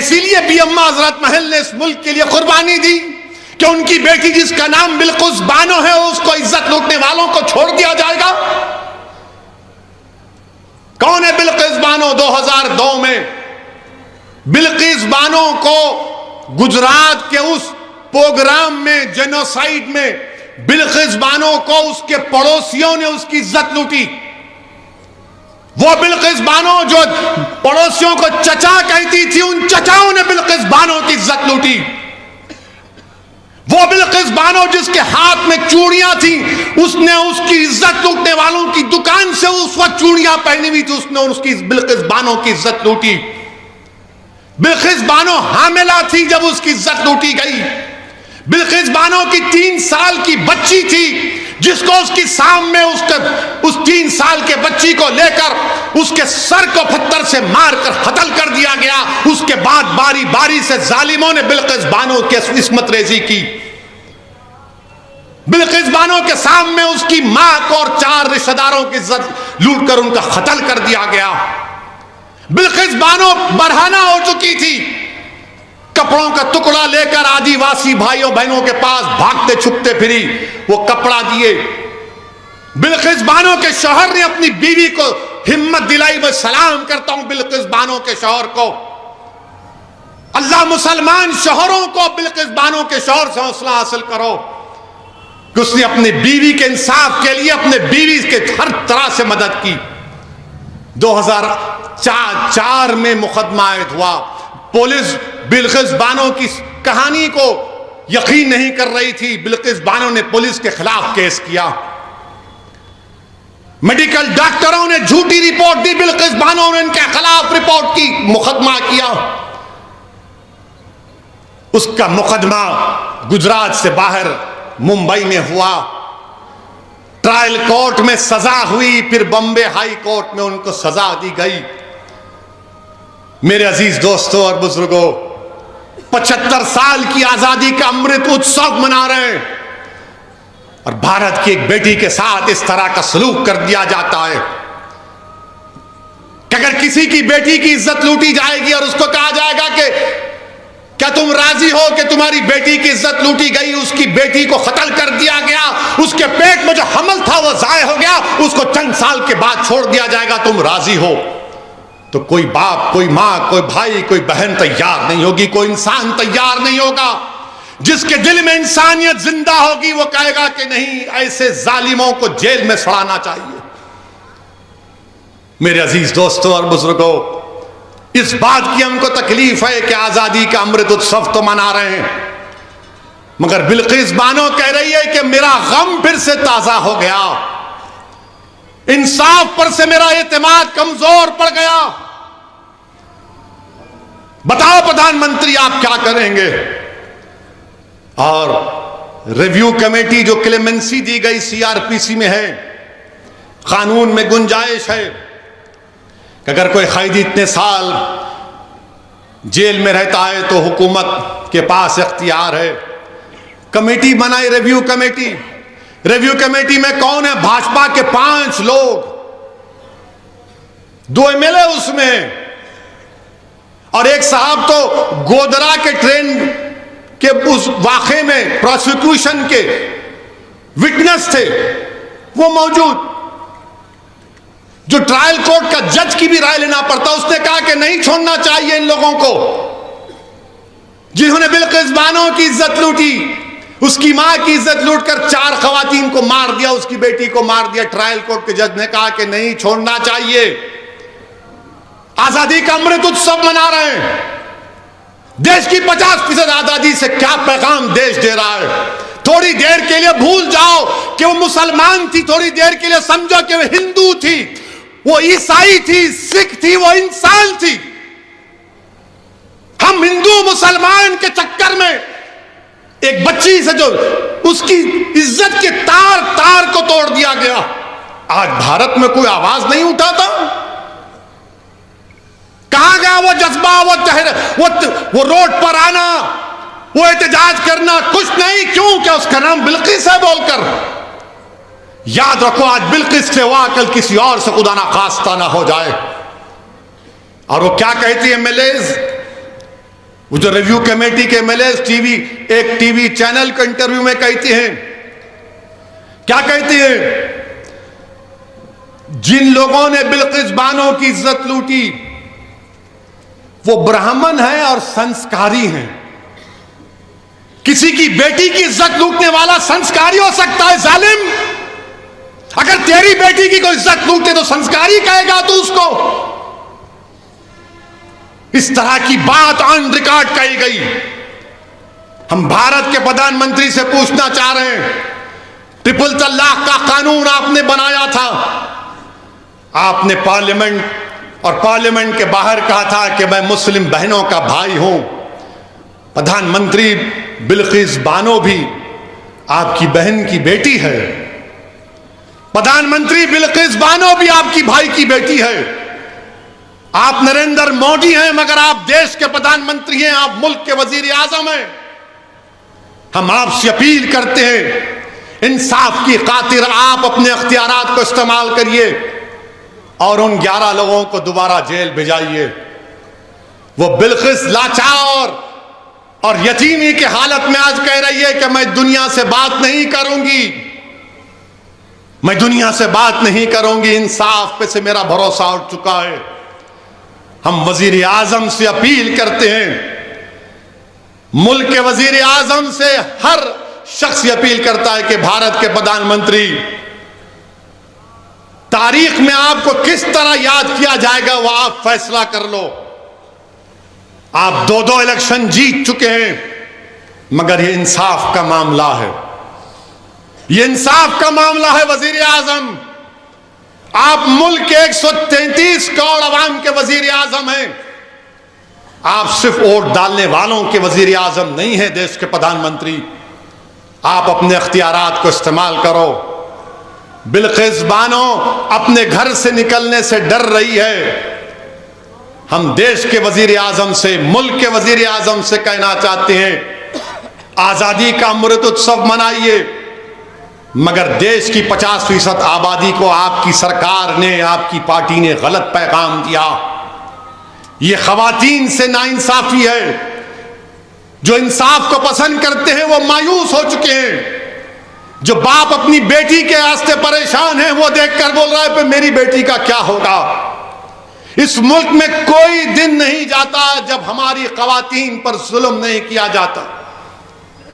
इसीलिए भी अम्मा हजरत महल ने इस मुल्क के लिए कुर्बानी दी कि उनकी बेटी जिसका नाम बिल्किस बानो है उसको इज्जत लूटने वालों को छोड़ दिया जाएगा। कौन है बिल्किस बानो? 2002 में बिल्किस बानो को गुजरात के उस प्रोग्राम में, जेनोसाइड में, बिल्किस बानो को उसके पड़ोसियों ने उसकी इज्जत लूटी। वो बिल्किस बानो जो पड़ोसियों को चचा कहती थी, उन चचाओं ने बिल्किस बानो की इज्जत लूटी। वो बिल्किस बानो जिसके हाथ में चूड़ियां थी, उसने उसकी इज्जत लूटने वालों की दुकान से उस वक्त चूड़ियां पहनी हुई थी, उसने उसकी बिल्किस बानो की इज्जत लूटी। बिल्किस बानो हामिला थी जब उसकी इज्जत लूटी गई। बिल्किस बानो की 3 साल की बच्ची थी जिसको उसकी सामने उस 3 साल के बच्ची को लेकर उसके सर को पत्थर से मारकर कत्ल कर दिया गया। उसके बाद बारी बारी से जालिमों ने बिल्किस बानो की इस्मत रेजी की। बिल्किस बानो के सामने उसकी मां को और 4 रिश्तेदारों की इज्जत लूट कर उनका कत्ल कर दिया गया। बिल्किस बानो बरहाना हो चुकी थी, कपड़ों का टुकड़ा लेकर आदिवासी भाइयों बहनों के पास भागते छुपते फिरी, वो कपड़ा दिए। बिल्किस बानो के शौहर ने अपनी बीवी को हिम्मत दिलाई। मैं सलाम करता हूं बिल्किस बानो के शौहर को। अल्लाह मुसलमान शौहरों को बिल्किस बानो के शौहर से हौसला हासिल करो कि उसने अपनी बीवी के इंसाफ के लिए अपने बीवी के हर तरह से मदद की। 2004 में मुकदमा आयद हुआ। पुलिस बिल्किस बानो की कहानी को यकीन नहीं कर रही थी। बिल्किस बानो ने पुलिस के खिलाफ केस किया। मेडिकल डॉक्टरों ने झूठी रिपोर्ट दी, बिल्किस बानो ने इनके खिलाफ रिपोर्ट की, मुकदमा किया। उसका मुकदमा गुजरात से बाहर मुंबई में हुआ। ट्रायल कोर्ट में सजा हुई, फिर बॉम्बे हाई कोर्ट में उनको सजा दी गई। मेरे अजीज दोस्तों और बुजुर्गों, 75 साल की आजादी का अमृत उत्सव मना रहे हैं और भारत की एक बेटी के साथ इस तरह का सलूक कर दिया जाता है कि अगर किसी की बेटी की इज्जत लूटी जाएगी और उसको कहा जाएगा कि क्या तुम राजी हो कि तुम्हारी बेटी की इज्जत लूटी गई, उसकी बेटी को कत्ल कर दिया गया, उसके पेट में जो हमल था वो जाया हो गया, उसको चंद साल के बाद छोड़ दिया जाएगा, तुम राजी हो? तो कोई बाप, कोई मां, कोई भाई, कोई बहन तैयार नहीं होगी, कोई इंसान तैयार नहीं होगा। जिसके दिल में इंसानियत जिंदा होगी वो कहेगा कि नहीं, ऐसे जालिमों को जेल में सड़ाना चाहिए। मेरे अजीज दोस्तों और बुजुर्गों, इस बात की हमको तकलीफ है कि आजादी का अमृत उत्सव तो मना रहे हैं, मगर बिल्किस बानो कह रही है कि मेरा गम फिर से ताजा हो गया, इंसाफ पर से मेरा एतमाद कमजोर पड़ गया। बताओ प्रधानमंत्री आप क्या करेंगे? और रिव्यू कमेटी जो क्लेमेंसी दी गई सीआरपीसी में है, कानून में गुंजाइश है कि अगर कोई कैदी इतने साल जेल में रहता है तो हुकूमत के पास इख्तियार है। कमेटी बनाई, रिव्यू कमेटी। रिव्यू कमेटी में कौन है? भाजपा के 5 लोग, 2 एमएलए उसमें, और एक साहब तो गोदरा के ट्रेन के उस वाक़े में प्रोसिक्यूशन के विटनेस थे, वो मौजूद। जो ट्रायल कोर्ट का जज की भी राय लेना पड़ता, उसने कहा कि नहीं छोड़ना चाहिए इन लोगों को जिन्होंने बिल्किस बानो की इज्जत लूटी, उसकी मां की इज्जत लूटकर 4 खवातीन को मार दिया, उसकी बेटी को मार दिया। ट्रायल कोर्ट के जज ने कहा कि नहीं छोड़ना चाहिए। आजादी का अमृत उत्सव मना रहे हैं। देश की 50% आजादी से क्या पैगाम देश दे रहा है? थोड़ी देर के लिए भूल जाओ कि वो मुसलमान थी, थोड़ी देर के लिए समझो कि वो हिंदू थी, वो ईसाई थी, सिख थी, वो इंसान थी। हम हिंदू मुसलमान के चक्कर में एक बच्ची से जो उसकी इज्जत के तार तार को तोड़ दिया गया, आज भारत में कोई आवाज नहीं उठाता। कहां गया वो जज्बा, वो रोड पर आना, वो एहतजाज करना? कुछ नहीं। क्यों? क्या उसका नाम बिल्किस है बोलकर? याद रखो, आज बिल्किस से हुआ, कल किसी और से खुदा ना खास्ता ना हो जाए। और वो क्या कहती है एमएलएज? वो जो रिव्यू कमेटी के एमएलए एक टीवी चैनल के इंटरव्यू में कहती हैं, क्या कहती हैं? जिन लोगों ने बिल्किस बानो की इज्जत लूटी वो ब्राह्मण हैं और संस्कारी हैं। किसी की बेटी की इज्जत लूटने वाला संस्कारी हो सकता है जालिम? अगर तेरी बेटी की कोई इज्जत लूटे तो संस्कारी कहेगा तू उसको? इस तरह की बात ऑन रिकॉर्ड कही गई। हम भारत के प्रधानमंत्री से पूछना चाह रहे हैं, ट्रिपल तलाक का कानून आपने बनाया था, आपने पार्लियामेंट और पार्लियामेंट के बाहर कहा था कि मैं मुस्लिम बहनों का भाई हूं। प्रधानमंत्री बिल्किस बानो भी आपकी बहन की बेटी है। प्रधानमंत्री बिल्किस बानो भी आपकी भाई की बेटी है। आप नरेंद्र मोदी हैं मगर आप देश के प्रधानमंत्री हैं, आप मुल्क के वजीर आजम हैं। हम आपसे अपील करते हैं, इंसाफ की खातिर आप अपने अख्तियारात को इस्तेमाल करिए और उन 11 लोगों को दोबारा जेल भिजाइए। वो बिल्किस लाचार और यतीमी की हालत में आज कह रही है कि मैं दुनिया से बात नहीं करूंगी, मैं दुनिया से बात नहीं करूंगी, इंसाफ पे से मेरा भरोसा उठ चुका है। हम वजीर आजम से अपील करते हैं, मुल्क के वजीर आजम से हर शख्स अपील करता है कि भारत के प्रधानमंत्री, तारीख में आपको किस तरह याद किया जाएगा वो आप फैसला कर लो। आप 2 इलेक्शन जीत चुके हैं मगर ये इंसाफ का मामला है, ये इंसाफ का मामला है वजीर आजम। आप मुल्क के 133 करोड़ अवाम के वजीर आजम हैं। आप सिर्फ वोट डालने वालों के वजीर आजम नहीं है, देश के प्रधानमंत्री। आप अपने अख्तियारात को इस्तेमाल करो। बिल्किस बानो अपने घर से निकलने से डर रही है। हम देश के वजीर आजम से, मुल्क के वजीर आजम से कहना चाहते हैं, आजादी का अमृत उत्सव मनाइए मगर देश की 50% आबादी को आपकी सरकार ने, आपकी पार्टी ने गलत पैगाम दिया। ये खवातीन से नाइंसाफी है। जो इंसाफ को पसंद करते हैं वो मायूस हो चुके हैं। जो बाप अपनी बेटी के वास्ते परेशान है वो देखकर बोल रहा है कि मेरी बेटी का क्या होगा। इस मुल्क में कोई दिन नहीं जाता जब हमारी खवातीन पर जुल्म नहीं किया जाता।